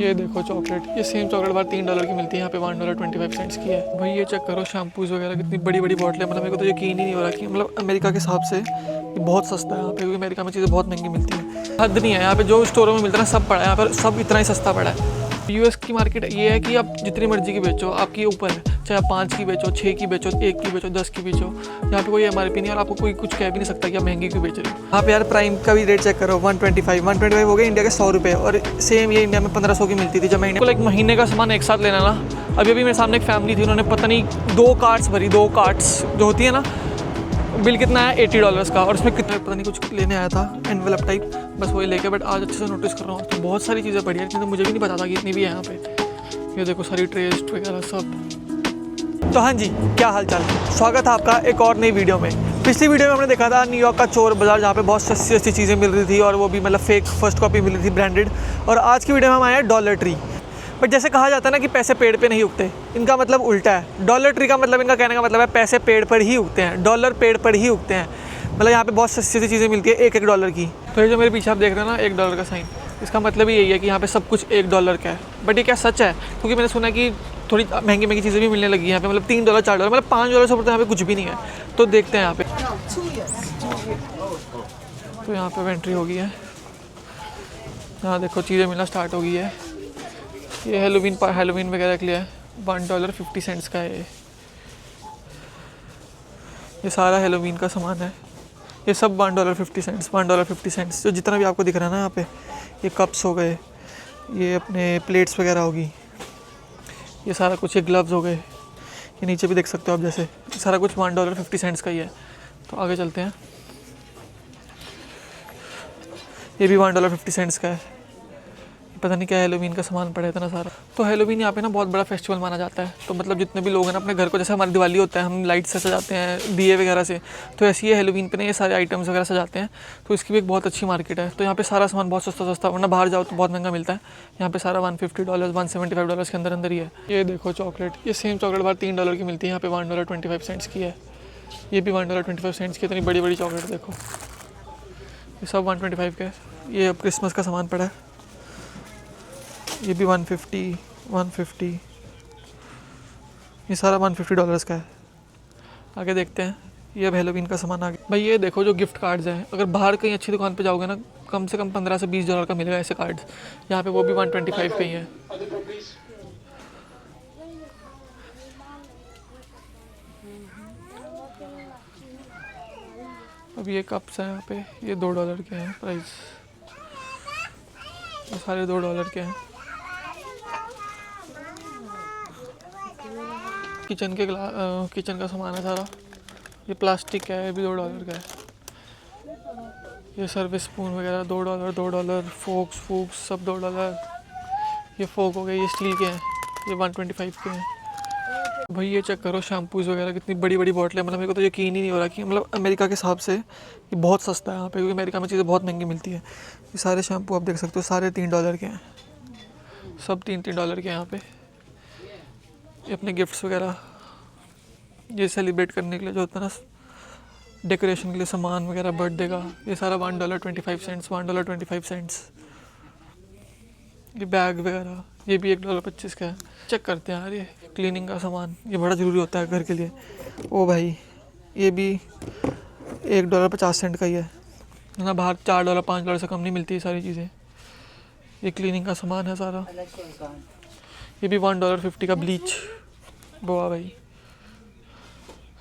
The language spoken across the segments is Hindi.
ये देखो चॉकलेट, ये सेम चॉकलेट बार $3 की मिलती है, यहाँ पे $1.25 की है। भाई ये चेक करो शैम्पूज वगैरह कितनी बड़ी बड़ी बॉटलें, मतलब मेरे को तो यकीन ही नहीं हो रहा कि मतलब अमेरिका के हिसाब से ये बहुत सस्ता है यहाँ पे, क्योंकि अमेरिका में चीज़ें बहुत महंगी मिलती हैं। हद नहीं है यहाँ पे, जो स्टोरों में मिलता है ना सब पड़ा है यहाँ पर, सब इतना ही सस्ता पड़ा है। यूएस की मार्केट ये है कि आप जितनी मर्जी की बेचो आपके ऊपर है, चाहे आप 5 की बेचो, 6 की बेचो, 1 की बेचो, 10 की बेचो, यहाँ पे कोई एमआरपी नहीं है और आपको कोई कुछ कह भी नहीं सकता कि आप महंगी क्यों बेच रहे हो। यहाँ पे यार प्राइम का भी रेट चेक करो, 125 हो गया इंडिया के 100 रुपये, और सेम ये इंडिया में 1500 की मिलती थी जब मैं इंडिया को। एक महीने का सामान एक साथ लेना ना, अभी मेरे सामने एक फैमिली थी, उन्होंने पता नहीं 2 कार्ट्स भरी, 2 कार्ट्स जो होती है ना, बिल कितना है $80 का, और उसमें कितना पता नहीं कुछ लेने आया था एनवेलप टाइप, बस वही लेके। बट आज अच्छे से नोटिस कर रहा हूँ तो बहुत सारी चीज़ें पड़ी है, तो मुझे भी नहीं पता था कि इतनी भी है यहाँ पे। ये देखो सारी ट्रेस्ट वगैरह सब। तो हाँ जी, क्या हाल चाल, स्वागत है आपका एक और नई वीडियो में। पिछली वीडियो में हमने देखा था न्यूयॉर्क का चोर बाज़ार, जहाँ पे बहुत सस्ती सस्ती चीज़ें मिल रही थी और वो भी मतलब फेक फर्स्ट कॉपी मिल रही थी ब्रांडेड। और आज की वीडियो में हम आए हैं डॉलर ट्री। बट जैसे कहा जाता है ना कि पैसे पेड़ पे नहीं उगते, इनका मतलब उल्टा है। डॉलर ट्री का मतलब, इनका कहने का मतलब है पैसे पेड़ पर ही उगते हैं, डॉलर पेड़ पर ही उगते हैं। मतलब यहाँ पे बहुत सस्ती सी चीज़ें मिलती है $1 की। तो ये जो मेरे पीछे आप देख रहे हैं ना $1 का साइन, इसका मतलब ही यही है कि यहाँ पे सब कुछ $1 का है। बट ये क्या सच है? क्योंकि मैंने सुना कि थोड़ी महंगी महंगी चीज़ें भी मिलने लगी हैं यहाँ पे, मतलब $3 $4, मतलब $5 से ऊपर तो यहाँ पे कुछ भी नहीं है। तो देखते हैं यहाँ पे। तो यहाँ पे एंट्री हो गई है, यहाँ देखो चीज़ें मिलना स्टार्ट हो गई है। ये हेलोवीन वगैरह के लिए है, $1.50 का है ये सारा हेलोवीन का सामान है। ये सब $1.50 जो जितना भी आपको दिख रहा है ना यहाँ पे, ये कप्स हो गए, ये अपने प्लेट्स वगैरह होगी, ये सारा कुछ, ये ग्लव्स हो गए, ये नीचे भी देख सकते हो आप, जैसे सारा कुछ $1.50 का ही है। तो आगे चलते हैं, ये भी $1.50 का है। पता नहीं क्या हेलोवीन का सामान पड़ा है इतना सारा। तो हेलोवीन यहाँ पे ना बहुत बड़ा फेस्टिवल माना जाता है। तो मतलब जितने भी लोग हैं ना अपने घर को, जैसे हमारी दिवाली होता है हम लाइट से सजाते हैं दिए वगैरह से, तो ऐसी ही हेलोवीन पे ना ये सारे आइटम्स वगैरह सजाते हैं। तो इसकी भी एक बहुत अच्छी मार्केट है। तो यहाँ पे सारा सामान बहुत सस्ता, वरना बाहर जाओ तो बहुत महंगा मिलता है। यहाँ पे सारा $150 $175 के अंदर अंदर ही है। ये देखो चॉकलेट, ये सेम चॉकलेट बार $3 की मिलती है, यहाँ पे $1.25 की है। ये भी $1.25 की, इतनी बड़ी बड़ी चॉकलेट देखो, ये सब 125 का है। ये अब क्रिसमस का सामान पड़ा है, ये भी 150, ये सारा $150 का है। आगे देखते हैं, ये अब हेलोवीन का सामान आ गया। भाई ये देखो जो गिफ्ट कार्ड्स हैं, अगर बाहर कहीं अच्छी दुकान पे जाओगे ना, कम से कम $15 से $20 का मिलेगा ऐसे कार्ड्स। यहाँ पे वो भी 125 के ही हैं। अब ये कप्स हैं यहाँ पे, ये $2 के हैं प्राइस, ये सारे $2 के हैं। किचन का सामान है सारा, ये प्लास्टिक का है, ये भी $2 का है। ये सर्विस स्पून वगैरह $2, फोक्स सब $2। ये फोक हो गए, ये स्टील के हैं, ये 125 के हैं। भाई ये चेक करो शैम्पूज वगैरह कितनी बड़ी बड़ी बॉटलें, मतलब मेरे को तो यकीन ही नहीं हो रहा कि मतलब अमेरिका के हिसाब से ये बहुत सस्ता है यहाँ पे, क्योंकि अमेरिका में चीज़ें बहुत महंगी मिलती है। ये सारे शैम्पू आप देख सकते हो, सारे $3 के हैं, सब $3 के हैं यहाँ पे। ये अपने गिफ्ट्स वगैरह, ये सेलिब्रेट करने के लिए जो होता है ना, डेकोरेशन के लिए सामान वगैरह बर्थडे का, ये सारा $1.25। ये बैग वगैरह, ये भी $1.25 का है। चेक करते हैं यार, ये क्लीनिंग का सामान, ये बड़ा ज़रूरी होता है घर के लिए। ओ भाई ये भी $1.50 का ही है ना, बाहर $4 $5 से कम नहीं मिलती ये सारी चीज़ें। ये क्लीनिंग का सामान है सारा। ये भी $1.50 का ब्लीच, बोआ भाई,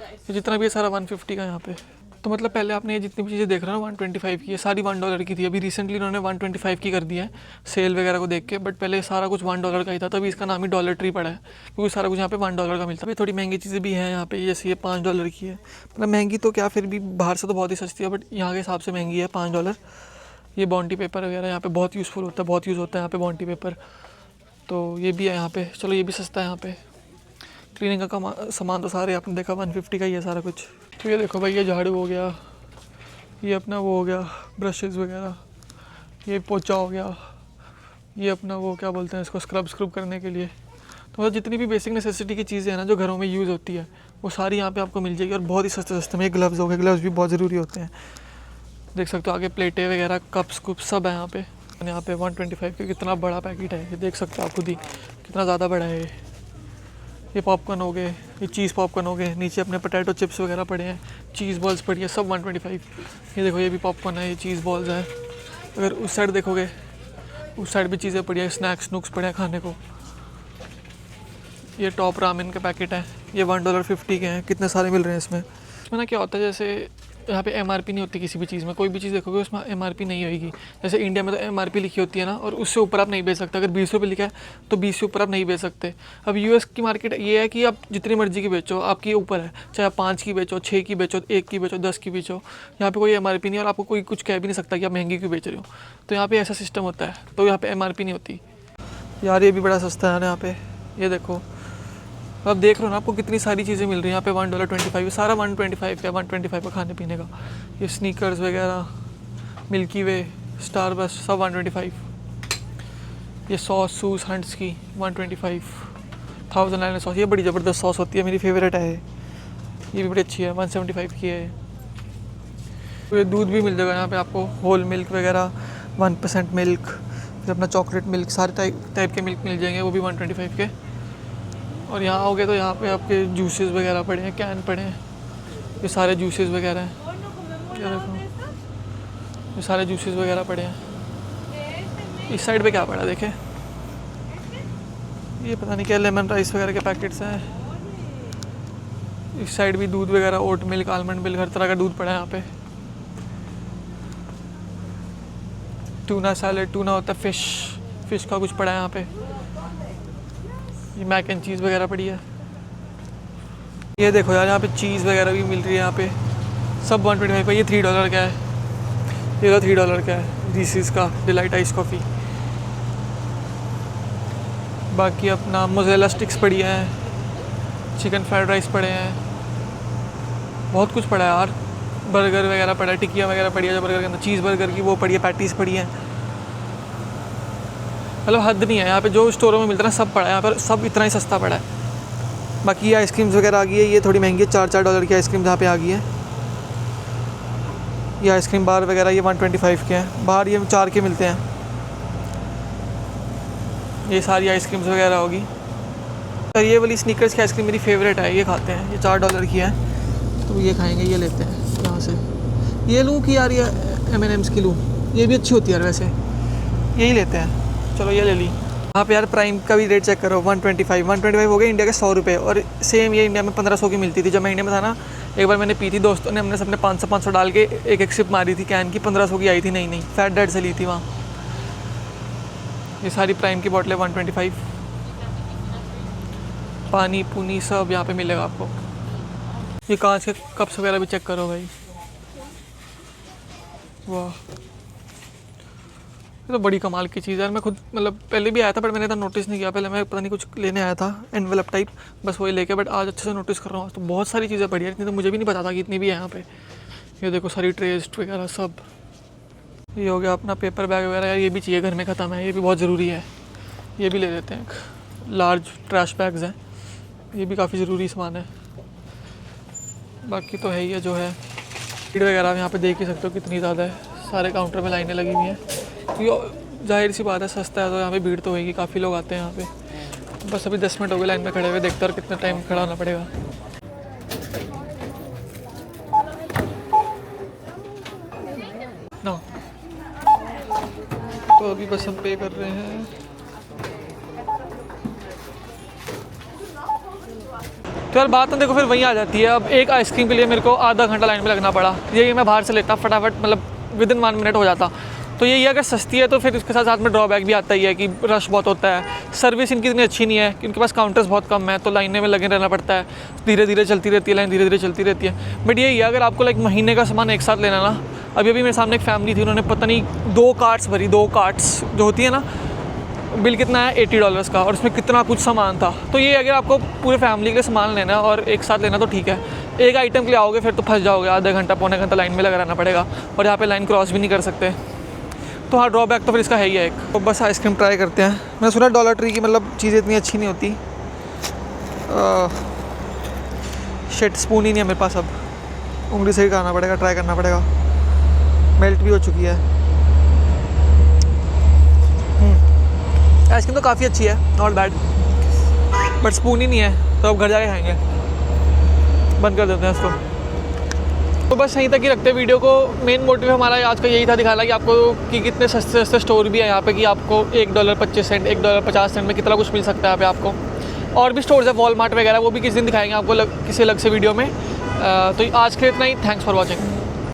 ये जितना भी है सारा 150 का यहाँ पे। तो मतलब पहले आपने ये जितनी भी चीज़ें देख रहे हो ना 125 की, ये सारी $1 की थी। अभी रिसेंटली उन्होंने 125 की कर दी है सेल वगैरह को देख के, बट पहले सारा कुछ $1 का ही था, तभी इसका नाम ही डॉलर ट्री पड़ा है, क्योंकि सारा कुछ यहाँ पे $1 का मिलता है। थोड़ी महंगी चीज़ें भी हैं यहाँ पे, जैसे ये $5 की है, मतलब महंगी तो क्या, फिर भी बाहर से तो बहुत ही सस्ती है, बट यहाँ के हिसाब से महंगी है $5। ये बॉन्टी पेपर वगैरह यहाँ पे बहुत यूज़फुल होता है, बहुत यूज़ होता है यहाँ पे बॉन्टी पेपर, तो ये भी है यहाँ पे। चलो ये भी सस्ता है यहाँ पे। क्लीनिंग का सामान तो सारे आपने देखा 150 का ही है सारा कुछ। तो ये देखो भाई, ये झाड़ू हो गया, ये अपना वो हो गया ब्रशेज़ वगैरह, ये पोछा हो गया, ये अपना वो क्या बोलते हैं इसको, स्क्रब करने के लिए। तो मतलब जितनी भी बेसिक नेसेसिटी की चीज़ें हैं ना जो घरों में यूज़ होती है, वो सारी यहाँ पे आपको मिल जाएगी, और बहुत ही सस्ते में। ग्लव्स हो गए, ग्लव्स भी बहुत ज़रूरी होते हैं, देख सकते हो आगे प्लेटें वगैरह, कप्स कुप्स सब है यहाँ पे। यहाँ पे 125 का कितना बड़ा पैकेट है, ये देख सकते हो आप खुद ही कितना ज़्यादा बड़ा है। ये पॉपकॉर्न हो गए, ये चीज़ पॉपकॉर्न हो गए, नीचे अपने पोटैटो चिप्स वगैरह पड़े हैं, चीज़ बॉल्स पड़ी है, सब 125। ये देखो ये भी पॉपकॉर्न है, ये चीज़ बॉल्स है। अगर उस साइड देखोगे, उस साइड भी चीज़ें पड़ी है, स्नैक्स नुक्स पड़े हैं खाने को। ये टॉप रामेन के पैकेट है, ये $1.50 के हैं, कितने सारे मिल रहे हैं इसमें। इसमें ना क्या होता है, जैसे यहाँ पे MRP नहीं होती किसी भी चीज़ में, कोई भी चीज़ देखोगे उसमें MRP नहीं होगी। जैसे इंडिया में तो MRP लिखी होती है ना, और उससे ऊपर आप नहीं बेच सकते। अगर 20 रुपये लिखा है तो 20 से ऊपर आप नहीं बेच सकते। अब US की मार्केट ये है कि आप जितनी मर्जी की बेचो, आपकी ऊपर है, चाहे आप 5 की बेचो, 6 की बेचो, 1 की बेचो, 10 की बेचो, यहाँ पे कोई MRP नहीं है और आपको कोई कुछ कह भी नहीं सकता कि आप महंगी क्यों बेच रहे हो। तो यहाँ पे ऐसा सिस्टम होता है, तो यहाँ पे MRP नहीं होती। यार ये भी बड़ा सस्ता है ना यहाँ पे, ये देखो आप देख रहे हो ना, आपको कितनी सारी चीज़ें मिल रही हैं यहाँ पे। $1.25 सारा 125 का, 125 का खाने पीने का। ये स्नीकर्स वगैरह, मिल्की वे, स्टारबक्स, सब 125। ये सॉस सूस हंट्स की 125, 1000 सॉस, ये बड़ी ज़बरदस्त सॉस होती है, मेरी फेवरेट है। ये भी बड़ी अच्छी है, 175 की है। ये दूध भी मिल जाएगा यहाँ पे आपको, होल मिल्क वगैरह, 1% मिल्क, फिर अपना चॉकलेट मिल्क, सारे टाइप के मिल्क मिल जाएंगे, वो भी 125 के। और यहाँ आओगे तो यहाँ पे आपके जूसेस वगैरह पड़े हैं, कैन पड़े हैं, ये सारे जूसेस वगैरह हैं। क्या देखो, ये सारे जूसेस वगैरह पड़े हैं। इस साइड पे क्या पड़ा देखे, ये पता नहीं क्या, लेमन राइस वगैरह के पैकेट्स हैं। इस साइड भी दूध वगैरह, ओट मिल्क, आलमंड मिल्क, हर तरह का दूध पड़ा है यहाँ पे। टूना सैलेड, टूना होता है फिश का कुछ पड़ा है यहाँ पे। ये मैक एंड चीज़ वगैरह पड़ी है। ये देखो यार, यहाँ पे चीज़ वगैरह भी मिल रही है यहाँ पे, सब 125 का। ये $3 का है, ये तो $3 का है, रीसेस का डिलाइट आइस कॉफ़ी। बाकी अपना मोज़रेला स्टिक्स पड़ी हैं, चिकन फ्राइड राइस पड़े हैं, बहुत कुछ पड़ा है यार। बर्गर वगैरह पड़ा है, टिक्कियाँ वगैरह पड़ी है, जो बर्गर के अंदर चीज़ बर्गर की वो पड़ी है, पैटीज़ पड़ी हैं। मतलब हद नहीं है यहाँ पे, जो स्टोरों में मिलता है सब पड़ा है यहाँ पर, सब इतना ही सस्ता पड़ा है। बाकी ये आइसक्रीम्स वगैरह आ गई है, ये थोड़ी महंगी है, $4 की आइसक्रीम यहाँ पे आ गई है। ये आइसक्रीम बार वगैरह ये 125 के हैं, बाहर ये 4 के मिलते हैं। ये सारी आइसक्रीम्स वगैरह होगी। और ये वाली स्नीकर्स की आइसक्रीम मेरी फेवरेट है, ये खाते हैं, ये $4 की है, तो ये खाएँगे, ये लेते हैं यहाँ से। ये लूँ कि यार ये M&M's की लूँ, ये भी अच्छी होती है यार वैसे, यही लेते हैं, चलो ये ले ली। यहाँ पे यार प्राइम का भी रेट चेक करो, 125 हो गए इंडिया के $100 और सेम ये इंडिया में 1500 की मिलती थी। जब मैं इंडिया में था ना, एक बार मैंने पी थी, दोस्तों ने, हमने सबने 500 डाल के एक सिप मारी थी कैन की, 1500 की आई थी। नहीं फैट डैड से ली थी वहाँ। ये सारी प्राइम की बॉटलें 125। पानी पुनी सब यहाँ पे मिलेगा आपको। ये कांच के कप्स वगैरह भी चेक करो भाई, वाह, ये तो बड़ी कमाल की चीज़ है यार। मैं खुद मतलब पहले भी आया था, बट मैंने इतना नोटिस नहीं किया। पहले मैं पता नहीं कुछ लेने आया था, एनवेलप टाइप, बस वही लेके, बट आज अच्छे से नोटिस कर रहा हूँ। तो बहुत सारी चीज़ें पड़ी है, इतनी तो मुझे भी नहीं पता था कि इतनी भी है यहाँ पे। ये देखो सारी ट्रेस वगैरह सब। ये हो गया अपना पेपर बैग वगैरह, यार ये भी चाहिए, घर में ख़त्म है, ये भी बहुत ज़रूरी है, ये भी ले लेते हैं। लार्ज ट्रैश बैग्स हैं, ये भी काफ़ी ज़रूरी सामान है। बाकी तो है ही है जो है। भीड़ वगैरह यहाँ पे देख ही सकते हो कितनी ज़्यादा है, सारे काउंटर में लाइनें लगी हुई हैं। तो जाहिर सी बात है, सस्ता है तो यहाँ पे भीड़ तो होगी, काफ़ी लोग आते हैं यहाँ पे। बस अभी 10 मिनट हो गए लाइन में खड़े हुए, देखते और कितना टाइम खड़ा होना पड़ेगा। ना तो अभी बस हम पे कर रहे हैं। तो यार बात ना देखो फिर वहीं आ जाती है। अब एक आइसक्रीम के लिए मेरे को आधा घंटा लाइन में लगना पड़ा, यही मैं बाहर से लेता फटाफट, मतलब विदिन 1 मिनट हो जाता। तो यही अगर सस्ती है तो फिर उसके साथ साथ में ड्रॉबैक भी आता ही है कि रश बहुत होता है, सर्विस इनकी इतनी अच्छी नहीं है, इनके पास काउंटर्स बहुत कम है, तो लाइनें में लगे रहना पड़ता है, धीरे धीरे चलती रहती है लाइन, धीरे धीरे चलती रहती है। बट यही है, अगर आपको लाइक महीने का सामान एक साथ लेना ना, अभी मेरे सामने एक फैमिली थी, उन्होंने पता नहीं 2 कार्ट्स भरी, 2 कार्ट्स जो होती है ना, बिल कितना है $80 का, और उसमें कितना कुछ सामान था। तो ये अगर आपको पूरे फैमिली के लिए सामान लेना है और एक साथ लेना तो ठीक है, एक आइटम के लिए आओगे फिर तो फंस जाओगे, आधा घंटा पौने घंटा लाइन में लगा रहना पड़ेगा, और यहाँ पे लाइन क्रॉस भी नहीं कर सकते। तो हाँ, ड्रॉबैक तो फिर इसका है ही है एक। तो बस आइसक्रीम ट्राई करते हैं। मैंने सुना डॉलर ट्री की मतलब चीज़ें इतनी अच्छी नहीं होती। शिट, स्पून ही नहीं है मेरे पास, अब उंगली से ही खाना पड़ेगा, ट्राई करना पड़ेगा। मेल्ट भी हो चुकी है। आइसक्रीम तो काफ़ी अच्छी है, नॉट बैड, बट स्पून ही नहीं है, तो अब घर जाके खाएंगे। बंद कर देते हैं इसको। तो बस यहीं तक ही रखते हैं वीडियो को। मेन मोटिव हमारा आज का यही था, दिखाना कि आपको कि कितने सस्ते सस्ते स्टोर भी है यहाँ पे, कि आपको $1.25 $1.50 में कितना कुछ मिल सकता है यहाँ पे आपको। और भी स्टोर्स है, वॉलमार्ट वगैरह, वो भी किसी दिन दिखाएंगे आपको किसी अलग से वीडियो में। तो आज के लिए इतना ही। Thanks for watching.